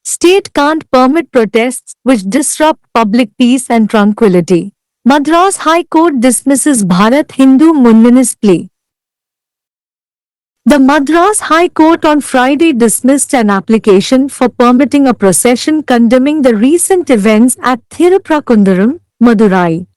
State can't permit protests which disrupt public peace and tranquility. Madras High Court dismisses Bharat Hindu Munnani's plea. The Madras High Court on Friday dismissed an application for permitting a procession condemning the recent events at Thiruprakundaram, Madurai.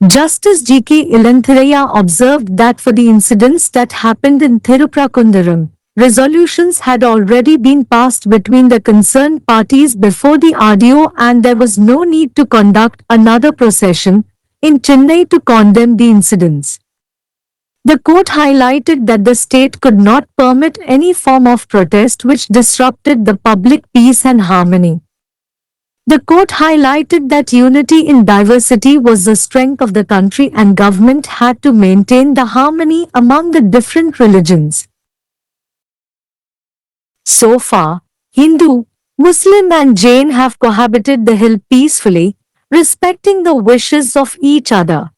Justice G.K. Ilanthiraiya observed that for the incidents that happened in Thiruprakundaram, resolutions had already been passed between the concerned parties before the RDO and there was no need to conduct another procession in Chennai to condemn the incidents. The court highlighted that the state could not permit any form of protest which disrupted the public peace and harmony. The court highlighted that unity in diversity was the strength of the country and government had to maintain the harmony among the different religions. So far, Hindu, Muslim and Jain have cohabited the hill peacefully, respecting the wishes of each other.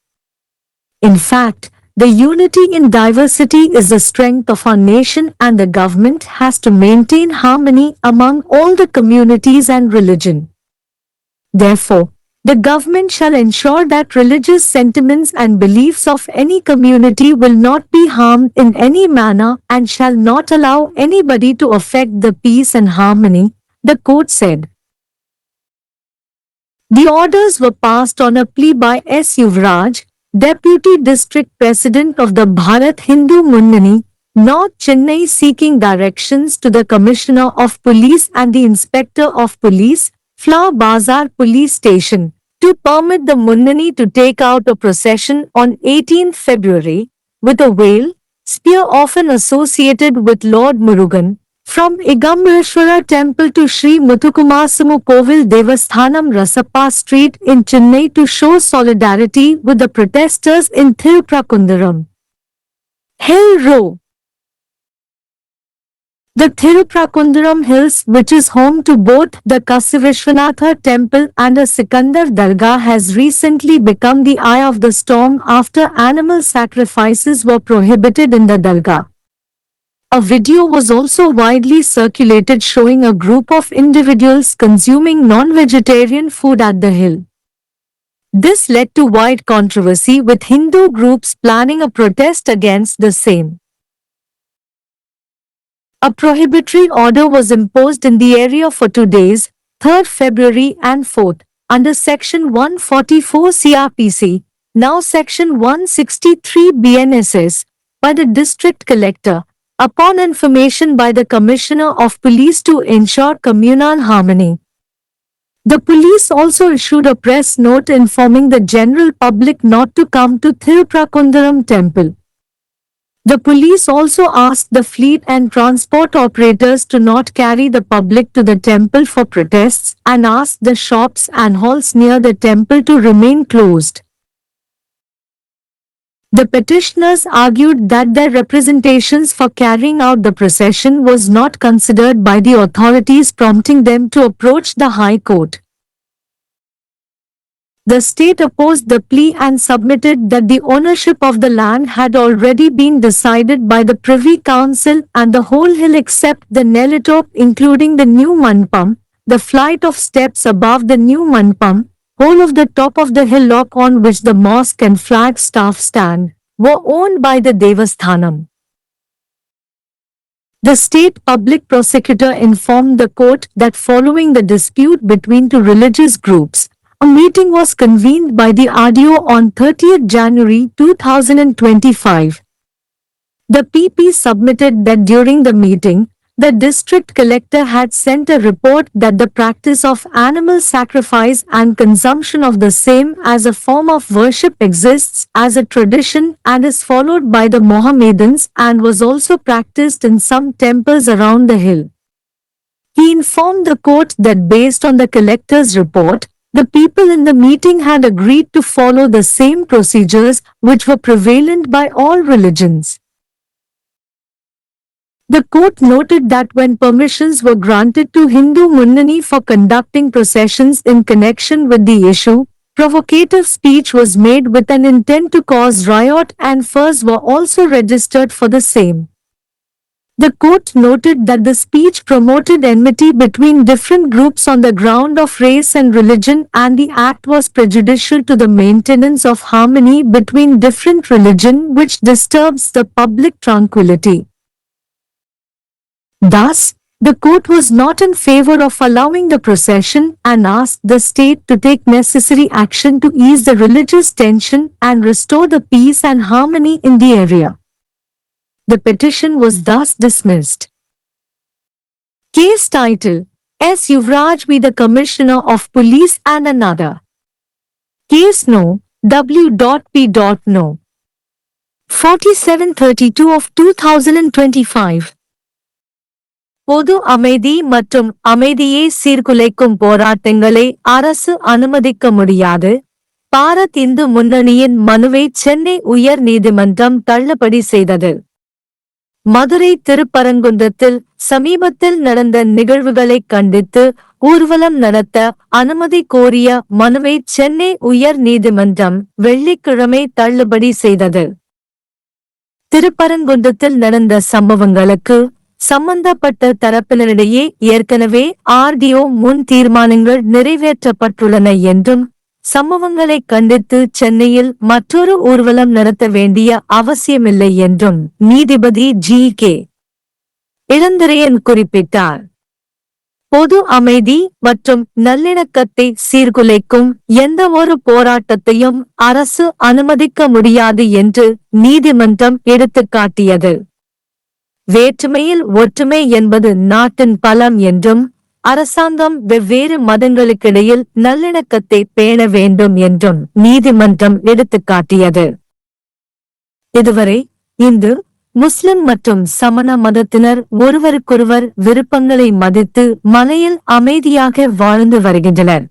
In fact, the unity in diversity is the strength of our nation and the government has to maintain harmony among all the communities and religion. Therefore, the government shall ensure that religious sentiments and beliefs of any community will not be harmed in any manner and shall not allow anybody to affect the peace and harmony, the court said. The orders were passed on a plea by S. Yuvraj, Deputy District President of the Bharat Hindu Munnani, North Chennai, seeking directions to the Commissioner of Police and the Inspector of Police, Flower Bazar Police Station, to permit the Munnani to take out a procession on 18 February, with a veil, spear often associated with Lord Murugan, from Igambeshwara Temple to Sri Muthukumasamu Kovil Devasthanam Rasappa Street in Chennai to show solidarity with the protesters in Thiruprakundaram. Hill Row. The Thiruprakundaram Hills, which is home to both the Kasivishwanatha Temple and a Sikandar Dargah, has recently become the eye of the storm after animal sacrifices were prohibited in the Dargah. A video was also widely circulated showing a group of individuals consuming non-vegetarian food at the hill. This led to wide controversy, with Hindu groups planning a protest against the same. A prohibitory order was imposed in the area for 2 days, 3rd February and 4th, under Section 144 CRPC, now Section 163 BNSS, by the District Collector, upon information by the Commissioner of Police to ensure communal harmony. The police also issued a press note informing the general public not to come to Thiruprakundaram Temple. The police also asked the fleet and transport operators to not carry the public to the temple for protests and asked the shops and halls near the temple to remain closed. The petitioners argued that their representations for carrying out the procession was not considered by the authorities, prompting them to approach the High Court. The state opposed the plea and submitted that the ownership of the land had already been decided by the Privy Council and the whole hill except the Nelitop, including the new Mandapam, the flight of steps above the new Mandapam, whole of the top of the hillock on which the mosque and flag staff stand, were owned by the Devasthanam. The state public prosecutor informed the court that following the dispute between two religious groups, a meeting was convened by the RDO on 30th January 2025. The PP submitted that during the meeting, the district collector had sent a report that the practice of animal sacrifice and consumption of the same as a form of worship exists as a tradition and is followed by the Mohammedans and was also practiced in some temples around the hill. He informed the court that based on the collector's report, the people in the meeting had agreed to follow the same procedures which were prevalent by all religions. The court noted that when permissions were granted to Hindu Munnani for conducting processions in connection with the issue, provocative speech was made with an intent to cause riot and furs were also registered for the same. The court noted that the speech promoted enmity between different groups on the ground of race and religion, and the act was prejudicial to the maintenance of harmony between different religion, which disturbs the public tranquility. Thus, the court was not in favor of allowing the procession and asked the state to take necessary action to ease the religious tension and restore the peace and harmony in the area. The petition was thus dismissed. Case title: S. Yuvraj be the Commissioner of Police and another. Case No. W.P. No. 4732 of 2025. பொது அமைதி மற்றும் அமைதியை சீர்குலைக்கும் போராட்டங்களை அரசு அனுமதிக்க முடியாது. பாரத் இந்து முன்னணியின் மனுவை சென்னை உயர் நீதிமன்றம் தள்ளுபடி செய்தது. மதுரை திருப்பரங்குன்றத்தில் சமீபத்தில் நடந்த நிகழ்வுகளை கண்டித்து ஊர்வலம் நடத்த அனுமதி கோரிய மனுவை சென்னை உயர் நீதிமன்றம் வெள்ளிக்கிழமை தள்ளுபடி செய்தது. திருப்பரங்குன்றத்தில் நடந்த சம்பவங்களுக்கு சம்பந்தப்பட்ட தரப்பினரிடையே ஏற்கனவே ஆர்டிஓ முன் தீர்மானங்கள் நிறைவேற்றப்பட்டுள்ளன என்றும், சம்பவங்களை கண்டித்து சென்னையில் மற்றொரு ஊர்வலம் நடத்த வேண்டிய அவசியமில்லை என்றும் நீதிபதி ஜி.கே. இளந்திரையன் குறிப்பிட்டார். பொது அமைதி மற்றும் நல்லிணக்கத்தை சீர்குலைக்கும் எந்த ஒரு போராட்டத்தையும் அரசு அனுமதிக்க முடியாது என்று நீதிமன்றம் எடுத்துக்காட்டியது. வேற்றுமையில் ஒற்றுமை என்பது நாட்டின் பலம் என்றும், அரசாங்கம் வெவ்வேறு மதங்களுக்கிடையில் நல்லிணக்கத்தை பேண வேண்டும் என்றும் நீதிமன்றம் எடுத்துக்காட்டியது. இதுவரை இந்து, முஸ்லிம் மற்றும் சமண மதத்தினர் ஒருவருக்கொருவர் விருப்பங்களை மதித்து மலையில் அமைதியாக வாழ்ந்து வருகின்றனர்.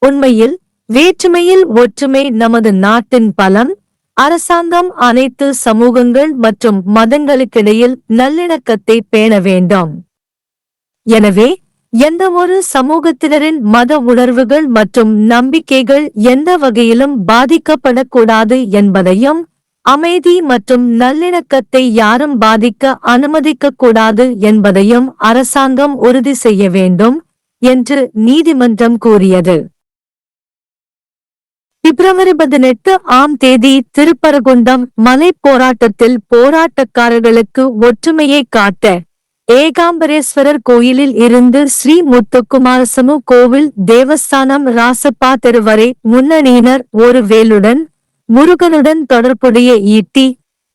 உண்மையில் வேற்றுமையில் ஒற்றுமை நமது நாட்டின் பலம். அரசாங்கம் அனைத்து சமூகங்கள் மற்றும் மதங்களுக்கிடையில் நல்லிணக்கத்தை பேண வேண்டும். எனவே எந்த ஒரு சமூகத்தினரின் மத உணர்வுகள் மற்றும் நம்பிக்கைகள் எந்த வகையிலும் பாதிக்கப்படக்கூடாது என்பதையும், அமைதி மற்றும் நல்லிணக்கத்தை யாரும் பாதிக்க அனுமதிக்கக்கூடாது என்பதையும் அரசாங்கம் உறுதி செய்ய வேண்டும் என்று நீதிமன்றம் கூறியது. பிப்ரவரி 18ஆம் தேதி திருப்பரங்குன்றம் மலை போராட்டத்தில் போராட்டக்காரர்களுக்கு ஒற்றுமையை காட்ட ஏகாம்பரேஸ்வரர் கோயிலில் இருந்து ஸ்ரீ முத்துக்குமாரசுவாமி கோவில் தேவஸ்தானம் ராசப்பா தெரு வரை முன்னணியினர் ஒரு வேலுடன் முருகனுடன் தொடர்புடைய ஈட்டி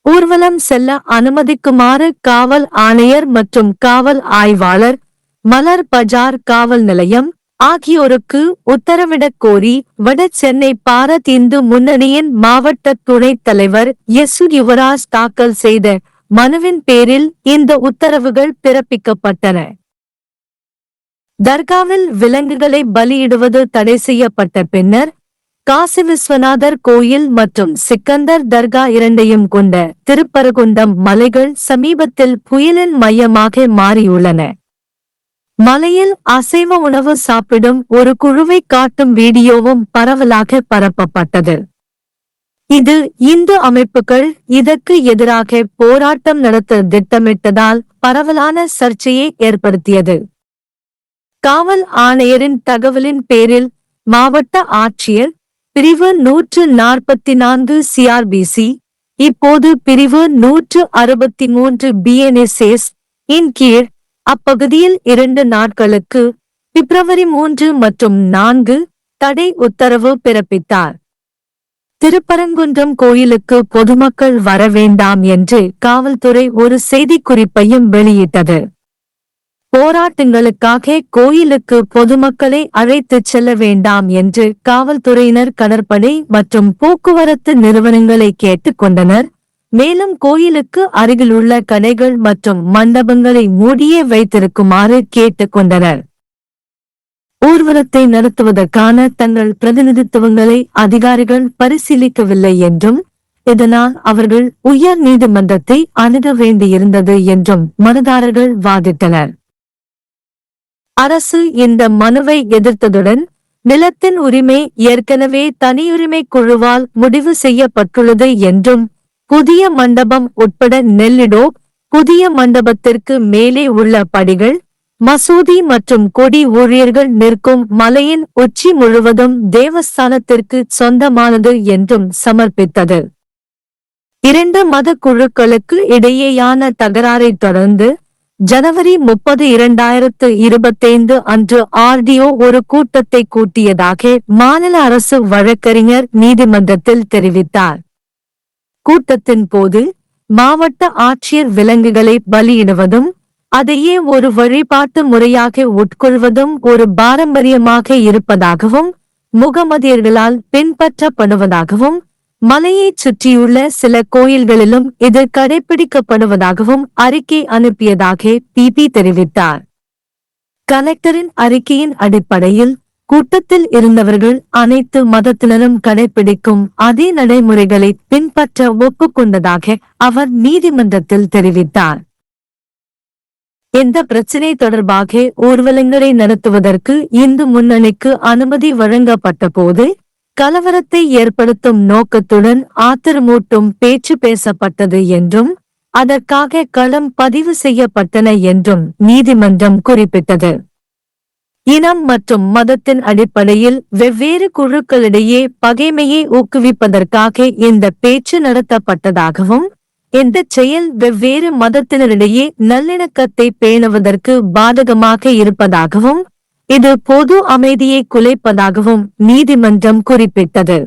ஊர்வலம் செல்ல அனுமதிக்குமாறு காவல் ஆணையர் மற்றும் காவல் ஆய்வாளர், மலர் பஜார் காவல் நிலையம் ஆகியோருக்கு உத்தரவிடக் கோரி வட சென்னை பாரத் இந்து முன்னணியின் மாவட்ட துணைத் தலைவர் எஸ். யுவராஜ் தாக்கல் செய்த மனுவின் பேரில் இந்த உத்தரவுகள் பிறப்பிக்கப்பட்டன. தர்காவில் விலங்குகளை பலியிடுவது தடை செய்யப்பட்ட பின்னர் காசி விஸ்வநாதர் கோயில் மற்றும் சிக்கந்தர் தர்கா இரண்டையும் கொண்ட திருப்பரங்குன்றம் மலைகள் சமீபத்தில் புயலின் மையமாக மாறியுள்ளன. மலையில் அசைவ உணவு சாப்பிடும் ஒரு குழுவை காட்டும் வீடியோவும் பரவலாக பரப்பப்பட்டது. இது இந்து அமைப்புகள் இதற்கு எதிராக போராட்டம் நடத்த திட்டமிட்டதால் பரவலான சர்ச்சையை ஏற்படுத்தியது. காவல் ஆணையரின் தகவலின் பேரில் மாவட்ட ஆட்சியர் பிரிவு 144 சிஆர்பிசி இப்போது பிரிவு 163 பிஎன்எஸ்எஸ் இன் கீழ் அப்பகுதியில் 2 நாட்களுக்கு பிப்ரவரி 3 மற்றும் 4 தடை உத்தரவு பிறப்பித்தார். திருப்பரங்குன்றம் கோயிலுக்கு பொதுமக்கள் வர வேண்டாம் என்று காவல்துறை ஒரு செய்திக்குறிப்பையும் வெளியிட்டது. போராட்டங்களுக்காக கோயிலுக்கு பொதுமக்களை அழைத்துச் செல்ல வேண்டாம் என்று காவல்துறையினர் கடற்படை மற்றும் போக்குவரத்து நிறுவனங்களை கேட்டுக் கொண்டனர். மேலும் கோயிலுக்கு அருகிலுள்ள கடைகள் மற்றும் மண்டபங்களை மூடியே வைத்திருக்குமாறு கேட்டுக் கொண்டனர். ஊர்வலத்தை நடத்துவதற்கான தங்கள் பிரதிநிதித்துவங்களை அதிகாரிகள் பரிசீலிக்கவில்லை என்றும், இதனால் அவர்கள் உயர் நீதிமன்றத்தை அணுக வேண்டியிருந்தது என்றும் மனுதாரர்கள் வாதிட்டனர். அரசு இந்த மனுவை எதிர்த்ததுடன், நிலத்தின் உரிமை ஏற்கனவே தனியுரிமை குழுவால் முடிவு செய்யப்பட்டுள்ளது என்றும், புதிய மண்டபம் உட்பட நெல்லிடோ புதிய மண்டபத்திற்கு மேலே உள்ள படிகள் மசூதி மற்றும் கொடி ஊழியர்கள் நிற்கும் மலையின் உச்சி முழுவதும் தேவஸ்தானத்திற்கு சொந்தமானது என்றும் சமர்ப்பித்தது. இரண்டு மத குழுக்களுக்கு இடையேயான தகராறைத் தொடர்ந்து ஜனவரி 30, 2025 அன்று ஆர்டிஓ ஒரு கூட்டத்தை கூட்டியதாக மாநில அரசு வழக்கறிஞர் நீதிமன்றத்தில் தெரிவித்தார். கூட்டத்தின் போது மாவட்ட ஆட்சியர் விலங்குகளை பலியிடுவதும் அதையே ஒரு வழிபாட்டு முறையாக உட்கொள்வதும் ஒரு பாரம்பரியமாக இருப்பதாகவும் முகமதியர்களால் பின்பற்றப்படுவதாகவும் மலையைச் சுற்றியுள்ள சில கோயில்களிலும் இது கடைபிடிக்கப்படுவதாகவும் அறிக்கை அனுப்பியதாக பிபி தெரிவித்தார். கலெக்டரின் அறிக்கையின் அடிப்படையில் கூட்டத்தில் இருந்தவர்கள் அனைத்து மதத்தினரும் கடைபிடிக்கும் அதே நடைமுறைகளை பின்பற்ற ஒப்புக்கொண்டதாக அவர் நீதிமன்றத்தில் தெரிவித்தார். இந்த பிரச்சினை தொடர்பாக ஊர்வலங்களை நடத்துவதற்கு இந்து முன்னணிக்கு அனுமதி வழங்கப்பட்ட போது கலவரத்தை ஏற்படுத்தும் நோக்கத்துடன் ஆத்திரமூட்டும் பேச்சு பேசப்பட்டது என்றும் அதற்காக களம் பதிவு செய்யப்பட்டன என்றும் நீதிமன்றம் குறிப்பிட்டது. இனம் மற்றும் மதத்தின் அடிப்படையில் வெவ்வேறு குழுக்களிடையே பகைமையை ஊக்குவிப்பதற்காக இந்த பேச்சு நடத்தப்பட்டதாகவும் இந்த செயல் வெவ்வேறு மதத்தினரிடையே நல்லிணக்கத்தை பேணுவதற்கு பாதகமாக இருப்பதாகவும் இது பொது அமைதியை குலைப்பதாகவும் நீதிமன்றம் குறிப்பிட்டது.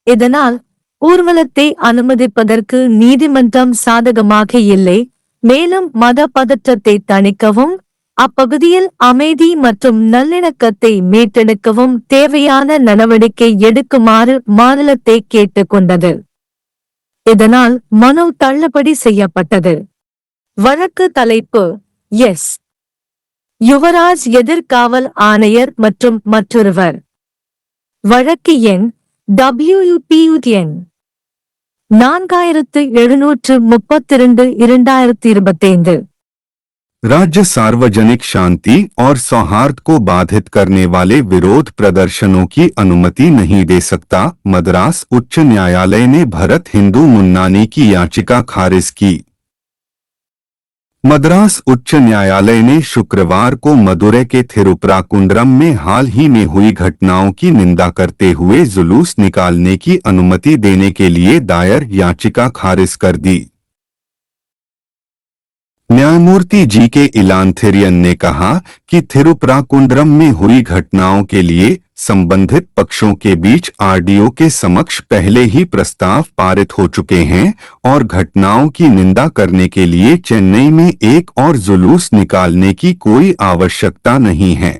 இதனால் ஊர்வலத்தை அனுமதிப்பதற்கு நீதிமன்றம் சாதகமாக இல்லை. மேலும் மத பதற்றத்தை தணிக்கவும் அப்பகுதியில் அமைதி மற்றும் நல்லிணக்கத்தை மீட்டெடுக்கவும் தேவையான நடவடிக்கை எடுக்குமாறு மாநிலத்தை கேட்டுக்கொண்டது. இதனால் மனு தள்ளுபடி செய்யப்பட்டது. வழக்கு தலைப்பு எஸ். யுவராஜ் எதிர்காவல் ஆணையர் மற்றும் மற்றொருவர். வழக்கு எண் WPUN 4732 2025. राज्य सार्वजनिक शांति और सौहार्द को बाधित करने वाले विरोध प्रदर्शनों की अनुमति नहीं दे सकता। मद्रास उच्च न्यायालय ने भरत हिंदू मुन्नानी की याचिका खारिज की। मद्रास उच्च न्यायालय ने शुक्रवार को मदुरै के थिरुपराकुंड्रम में हाल ही में हुई घटनाओं की निंदा करते हुए जुलूस निकालने की अनुमति देने के लिए दायर याचिका खारिज कर दी। न्यायमूर्ति जी के इलांथेरियन ने कहा कि थिरुपराकुंड्रम में हुई घटनाओं के लिए संबंधित पक्षों के बीच आरडीओ के समक्ष पहले ही प्रस्ताव पारित हो चुके हैं और घटनाओं की निंदा करने के लिए चेन्नई में एक और जुलूस निकालने की कोई आवश्यकता नहीं है।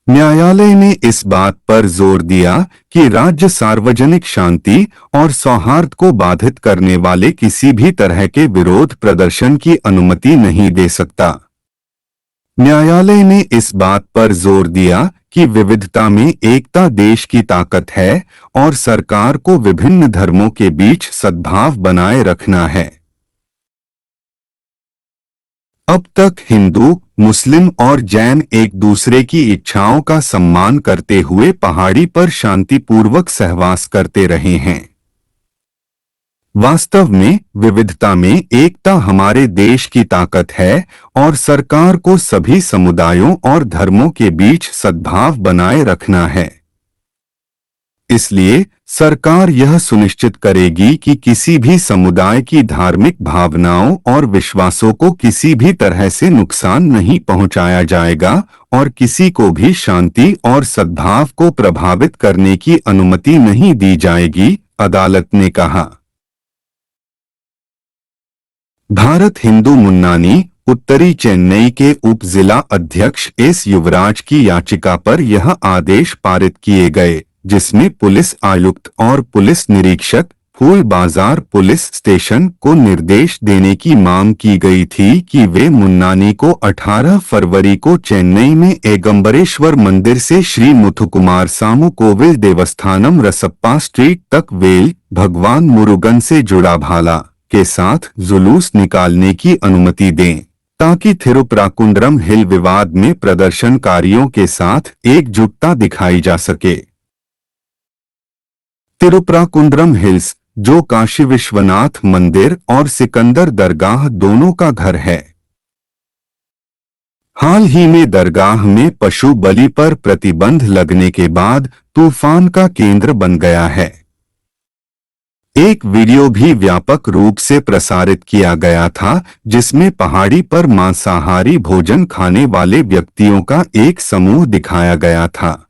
न्यायालय ने इस बात पर जोर दिया कि राज्य सार्वजनिक शांति और सौहार्द को बाधित करने वाले किसी भी तरह के विरोध प्रदर्शन की अनुमति नहीं दे सकता। न्यायालय ने इस बात पर जोर दिया कि विविधता में एकता देश की ताकत है और सरकार को विभिन्न धर्मों के बीच सद्भाव बनाए रखना है। अब तक हिंदू, मुस्लिम और जैन एक दूसरे की इच्छाओं का सम्मान करते हुए पहाड़ी पर शांतिपूर्वक सहवास करते रहे हैं। वास्तव में विविधता में एकता हमारे देश की ताकत है और सरकार को सभी समुदायों और धर्मों के बीच सद्भाव बनाए रखना है। इसलिए सरकार यह सुनिश्चित करेगी कि किसी भी समुदाय की धार्मिक भावनाओं और विश्वासों को किसी भी तरह से नुकसान नहीं पहुंचाया जाएगा और किसी को भी शांति और सद्भाव को प्रभावित करने की अनुमति नहीं दी जाएगी, अदालत ने कहा। भारत हिंदू मुन्नानी उत्तरी चेन्नई के उप जिला अध्यक्ष एस युवराज की याचिका पर यह आदेश पारित किए गए, जिसमें पुलिस आयुक्त और पुलिस निरीक्षक फूल बाजार पुलिस स्टेशन को निर्देश देने की मांग की गई थी कि वे मुन्नानी को 18 फरवरी को चेन्नई में एगंबरेश्वर मंदिर से श्री मुथुकुमार सामू कोविल देवस्थानम रसप्पा स्ट्रीट तक वेल भगवान मुरुगन से जुड़ा भाला के साथ जुलूस निकालने की अनुमति दें, ताकि थिरुपराकुंड्रम हिल विवाद में प्रदर्शनकारियों के साथ एकजुटता दिखाई जा सके। थिरुपराकुंड्रम हिल्स जो काशी विश्वनाथ मंदिर और सिकंदर दरगाह दोनों का घर है। हाल ही में दरगाह में पशु बलि पर प्रतिबंध लगने के बाद तूफान का केंद्र बन गया है। एक वीडियो भी व्यापक रूप से प्रसारित किया गया था, जिसमें पहाड़ी पर मांसाहारी भोजन खाने वाले व्यक्तियों का एक समूह दिखाया गया था।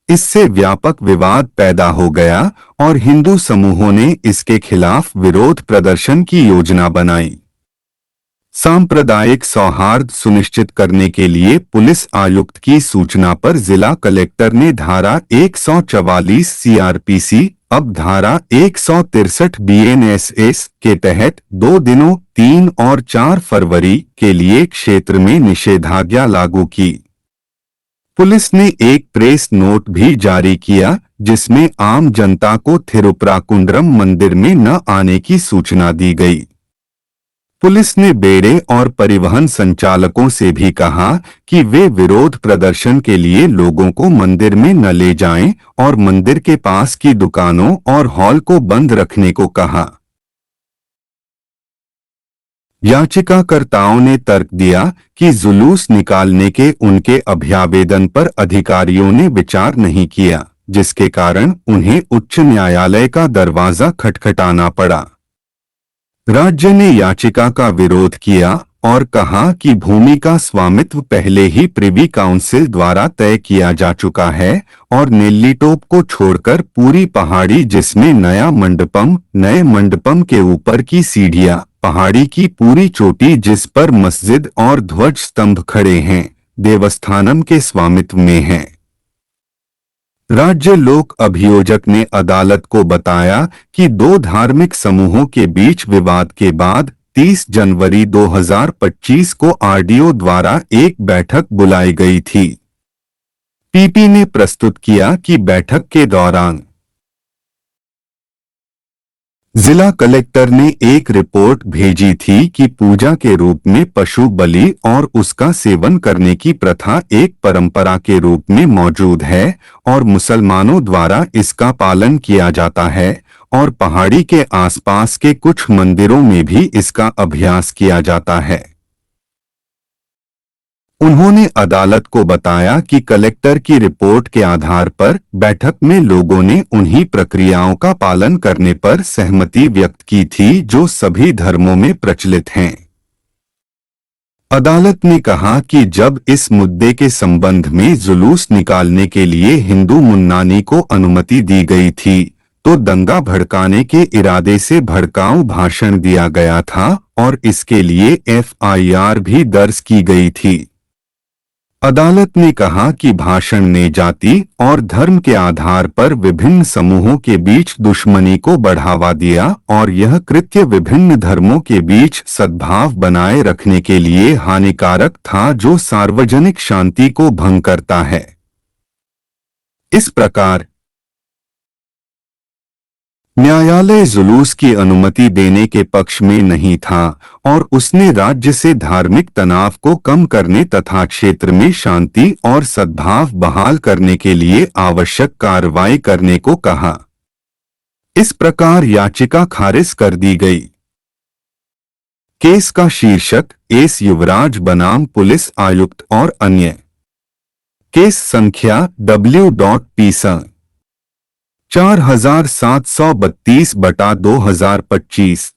इससे व्यापक विवाद पैदा हो गया और हिंदू समूहों ने इसके खिलाफ विरोध प्रदर्शन की योजना बनाई। सांप्रदायिक सौहार्द सुनिश्चित करने के लिए पुलिस आयुक्त की सूचना पर जिला कलेक्टर ने धारा 144 सीआरपीसी अब धारा 163 बीएनएसएस के तहत 2 दिनों 3 और 4 फरवरी के लिए क्षेत्र में निषेधाज्ञा लागू की। पुलिस ने एक प्रेस नोट भी जारी किया, जिसमें आम जनता को थिरुपराकुंड्रम मंदिर में न आने की सूचना दी गई। पुलिस ने बेड़े और परिवहन संचालकों से भी कहा कि वे विरोध प्रदर्शन के लिए लोगों को मंदिर में न ले जाएं और मंदिर के पास की दुकानों और हॉल को बंद रखने को कहा। याचिकाकर्ताओं ने तर्क दिया कि जुलूस निकालने के उनके अभ्यावेदन पर अधिकारियों ने विचार नहीं किया, जिसके कारण उन्हें उच्च न्यायालय का दरवाजा खटखटाना पड़ा। राज्य ने याचिका का विरोध किया और कहा कि भूमि का स्वामित्व पहले ही प्रिवी काउंसिल द्वारा तय किया जा चुका है और नेल्लीटोप को छोड़कर पूरी पहाड़ी, जिसमें नए मंडपम के ऊपर की सीढ़ियां, पहाड़ी की पूरी चोटी जिस पर मस्जिद और ध्वज स्तंभ खड़े हैं, देवस्थानम के स्वामित्व में है। राज्य लोक अभियोजक ने अदालत को बताया कि 2 धार्मिक समूहों के बीच विवाद के बाद 30 जनवरी 2025 को आरडीओ द्वारा एक बैठक बुलाई गई थी। पीपी ने प्रस्तुत किया कि बैठक के दौरान जिला कलेक्टर ने एक रिपोर्ट भेजी थी कि पूजा के रूप में पशु बलि और उसका सेवन करने की प्रथा एक परंपरा के रूप में मौजूद है और मुसलमानों द्वारा इसका पालन किया जाता है और पहाड़ी के आसपास के कुछ मंदिरों में भी इसका अभ्यास किया जाता है। उन्होंने अदालत को बताया कि कलेक्टर की रिपोर्ट के आधार पर बैठक में लोगों ने उन्हीं प्रक्रियाओं का पालन करने पर सहमति व्यक्त की थी जो सभी धर्मों में प्रचलित हैं। अदालत ने कहा कि जब इस मुद्दे के संबंध में जुलूस निकालने के लिए हिंदू मुन्नानी को अनुमति दी गई थी, तो दंगा भड़काने के इरादे से भड़काऊ भाषण दिया गया था और इसके लिए एफआईआर भी दर्ज की गई थी। अदालत ने कहा कि भाषण ने जाति और धर्म के आधार पर विभिन्न समूहों के बीच दुश्मनी को बढ़ावा दिया और यह कृत्य विभिन्न धर्मों के बीच सद्भाव बनाए रखने के लिए हानिकारक था, जो सार्वजनिक शांति को भंग करता है। इस प्रकार न्यायालय जुलूस की अनुमति देने के पक्ष में नहीं था और उसने राज्य से धार्मिक तनाव को कम करने तथा क्षेत्र में शांति और सद्भाव बहाल करने के लिए आवश्यक कार्रवाई करने को कहा। इस प्रकार याचिका खारिज कर दी गई। केस का शीर्षक एस युवराज बनाम पुलिस आयुक्त और अन्य। केस संख्या W.P. 4732/2025।